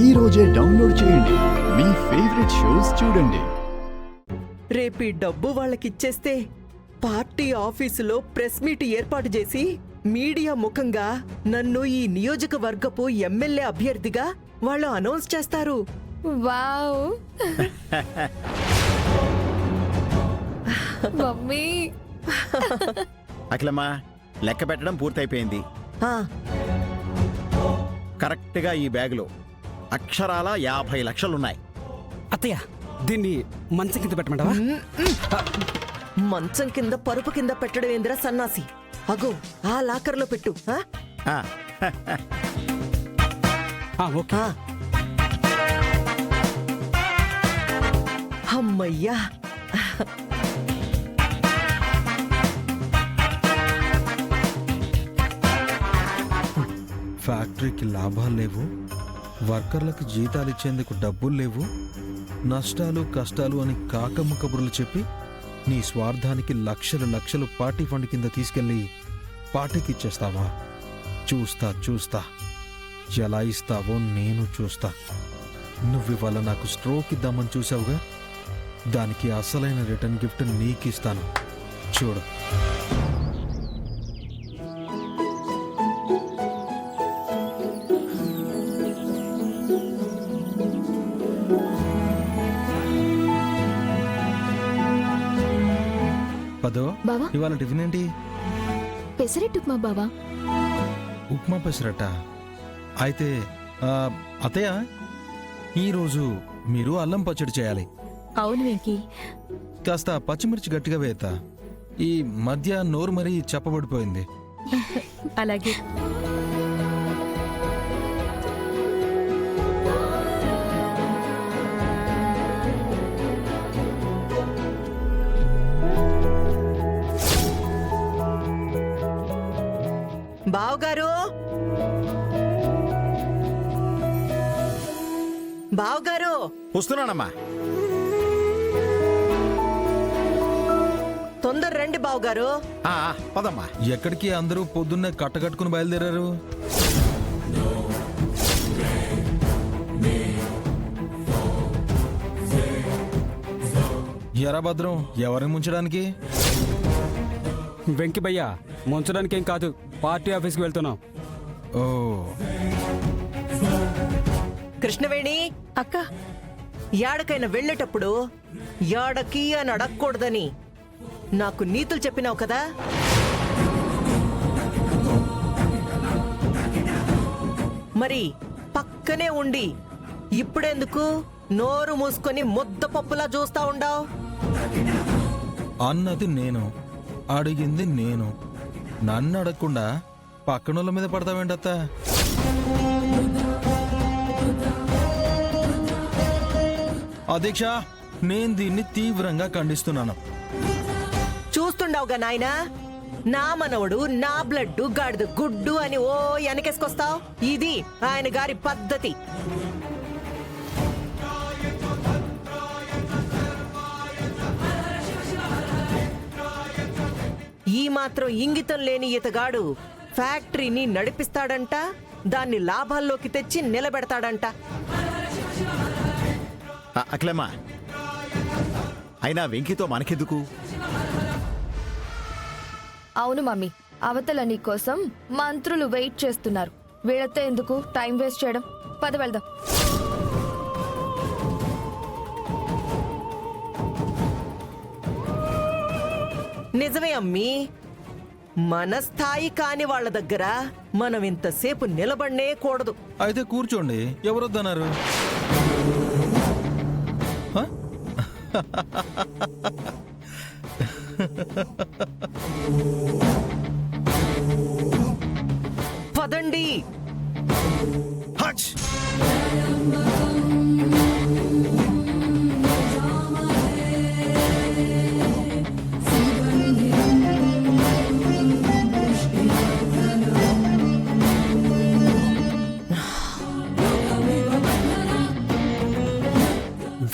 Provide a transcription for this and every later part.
ఈ రోజే డౌన్లోడ్ చేయండి. మీ ఫేవరెట్ షోస్ చూడండి. రేపీ డబ్బు వాళ్ళకిచ్చేస్తే పార్టీ ఆఫీసులో ప్రెస్ మీట్ ఏర్పాటు చేసి మీడియా ముఖంగా నన్ను ఈ నియోజకవర్గపు ఎమ్మెల్యే అభ్యర్థిగా వాళ్ళు అనౌన్స్ చేస్తారు. Wow mummy. అఖిలమ్మా, లెక్క పెట్టడం పూర్తయిపోయింది. ఆ, కరెక్ట్గా ఈ బ్యాగులో అక్షరాల 50 లక్షలున్నాయి. అత్తయ్య, దీన్ని మంచం కింద పెట్టమంటావా? మంచం కింద పరుపు కింద పెట్టడం ఏందిరా సన్నాసి? అగో ఆ లాకర్లో పెట్టు. ఆ? ఆ, ఓకే. ఆ. అమ్మయ్యా, ఫ్యాక్టరీకి లాభాలు లేవు, వర్కర్లకు జీతాలు ఇచ్చేందుకు డబ్బులు లేవు, నష్టాలు కష్టాలు అని కాకమ్మ కబుర్లు చెప్పి నీ స్వార్థానికి లక్షలు లక్షలు పార్టీ ఫండ్ కింద తీసుకెళ్ళి పార్టీకి ఇచ్చేస్తావా? చూస్తా చూస్తా, ఎలా ఇస్తావో నేను చూస్తా. నువ్వివాళ నాకు స్ట్రోక్ ఇద్దామని చూసావుగా, దానికి అసలైన రిటర్న్ గిఫ్ట్ నీకిస్తాను, చూడు. పదో, బావా, ఇవాళ టిఫిన్ ఏంటి? పెసరెట్టు ఉప్మా బావా. ఉప్మా పెసరట. అయితే అత్తయ్య, ఈరోజు మీరు అల్లం పచ్చడి చేయాలి. అవును వెంకీ. కాస్త పచ్చిమిర్చి గట్టిగా వేత. ఈ మధ్య నోరు మరీ చెప్పబడిపోయింది. అలాగే. బావగారు, బావగారు, వస్తున్నానమ్మా. తొందర రండి బావగారు. పదమ్మా. ఎక్కడికి అందరూ పొద్దున్నే కట్టకట్టుకుని బయలుదేరారు? ఎరా భద్రం, ఎవరిని ముంచడానికి? వెంకి భయ్య, ముంచడానికి ఏం కాదు, పార్టీ ఆఫీస్కి వెళ్తున్నాం. ఓ, కృష్ణవేణి అక్క, యాడకైనా వెళ్ళేటప్పుడు యాడకి అని అడగకూడదని నాకు నీతులు చెప్పినావు కదా. మరి పక్కనే ఉండి ఇప్పుడెందుకు నోరు మూసుకొని ముద్దపప్పులా చూస్తా ఉండావు? అన్నది నేను, అడిగింది నేను. నన్ను అడగకుండా పక్కనోళ్ళ మీద పడతావేంటత్త? అధ్యక్ష, నేను దీన్ని తీవ్రంగా ఖండిస్తున్నాను. చూస్తుండవుగా నాయనా, నా మనవడు నా బ్లడ్ గాడిద గుడ్డు అని ఓ వెనకేసుకొస్తావు. ఇది ఆయన గారి పద్ధతి. ఈ మాత్రం ఇంగితం లేని ఇతగాడు ఫ్యాక్టరీని నడిపిస్తాడంట, దాన్ని లాభాల్లోకి తెచ్చి నిలబెడతాడంట. అఖిలమ్మా, అయినా వెంకితో మనకెందుకు? అవును మమ్మీ, అవతల నీ కోసం మంత్రులు వెయిట్ చేస్తున్నారు. వీళ్ళతో ఎందుకు టైం వేస్ట్ చేయడం? పద వెళ్దాం. నిజమే అమ్మీ, మన స్థాయి కాని వాళ్ళ దగ్గర మనం ఇంతసేపు నిలబడనే కూడదు. అయితే కూర్చోండి, ఎవరొద్దన్నారు? పదండి. హచ్!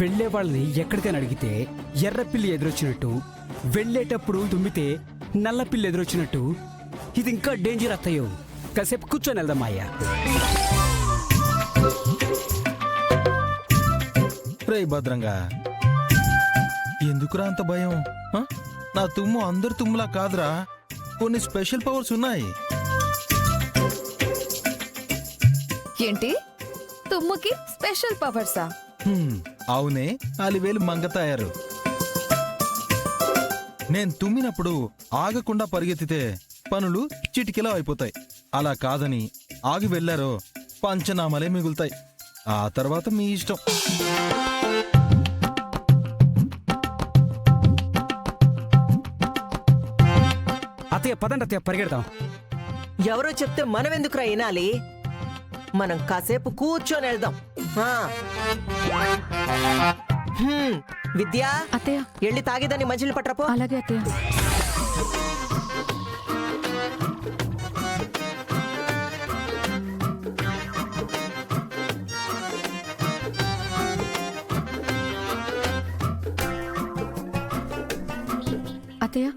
వెళ్లే వాళ్ళని ఎక్కడికైనా అడిగితే ఎర్రపిల్లి ఎదురొచ్చినట్టు, వెళ్ళేటప్పుడు తుమ్మితే నల్లపిల్లి ఎదురొచ్చినట్టు, ఇది ఇంకా డేంజర్ అత్తయ్యో. కాసేపు కూర్చొని వెళ్దామా అయ్యా? రే భద్రంగా, ఎందుకురా అంత భయం? ఆ? నా తుమ్ము అందరి తుమ్ములా కాదురా, కొన్ని స్పెషల్ పవర్స్ ఉన్నాయి. ఏంటి తుమ్ముకి స్పెషల్ పవర్సా? అవునే, అలివేలు మంగతాయారు. నేను తుమ్మినప్పుడు ఆగకుండా పరిగెత్తితే పనులు చిటికెలా అయిపోతాయి. అలా కాదని ఆగి వెళ్లారో పంచనామాలే మిగులుతాయి. ఆ తర్వాత మీ ఇష్టం. అత్తయ్య పదండి అత్తయ్య, పరిగెడతాం. ఎవరో చెప్తే మనం ఎందుకురా వినాలి? మనం కాసేపు కూర్చొని వెళ్దాం. ఆ. విద్యా, అత్తయ్య వెళ్ళి తాగేదాన్ని మంచిని పట్టరాపో. అలాగే అత్తయ్య. అత్తయ్య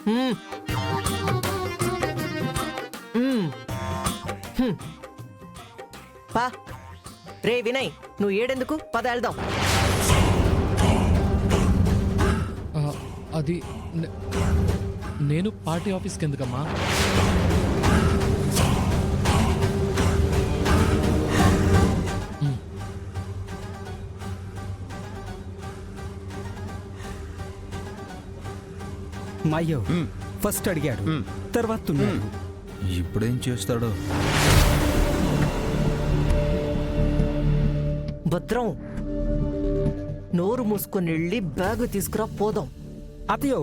హ్మ్. హ్మ్. హ్మ్. పా రే వినయ్, నువ్వు ఏడెందుకు? పద వెళ్దాం. అది నేను పార్టీ ఆఫీస్కి ఎందుకమ్మా? మాయో ఫస్ట్ అడిగాడు, తర్వాత తుమ్మాడు. ఇప్పుడేం చేస్తాడో? భద్రం, నోరు మూసుకొని వెళ్ళి బ్యాగు తీసుకురా, పోదాం. అత్తయ్యో,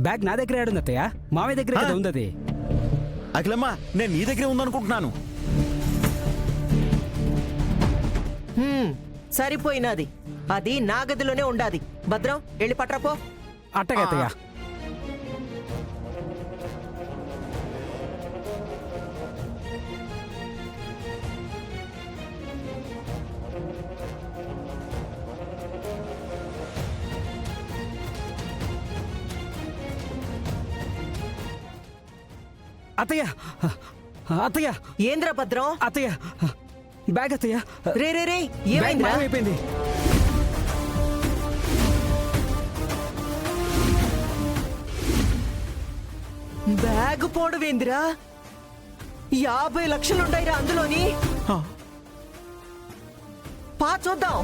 బ్యాగ్ నా దగ్గర ఆడుంది అత్తయ్య, మామయ్య దగ్గర కదా ఉంది అది. అఖిలమ్మ, నేను నీ దగ్గరే ఉందనుకుంటున్నాను. సరిపోయినది. అది నా గదిలోనే ఉండాది. భద్రం, వెళ్ళి పట్రాపో. అట్టగా అత్తయ్య. అత్తయ్య అత్తయ్య, ఏంద్రా భద్రం? అత్తయ్య బ్యాగ్ అత్తయ్య. రే రే రే, బ్యాగ్ ఏమైందిరా? మాయమైపోయింది. బ్యాగ్ పోవడమేందిరా? 50 లక్షలుంటాయిరా అందులోని. పా చూద్దాం.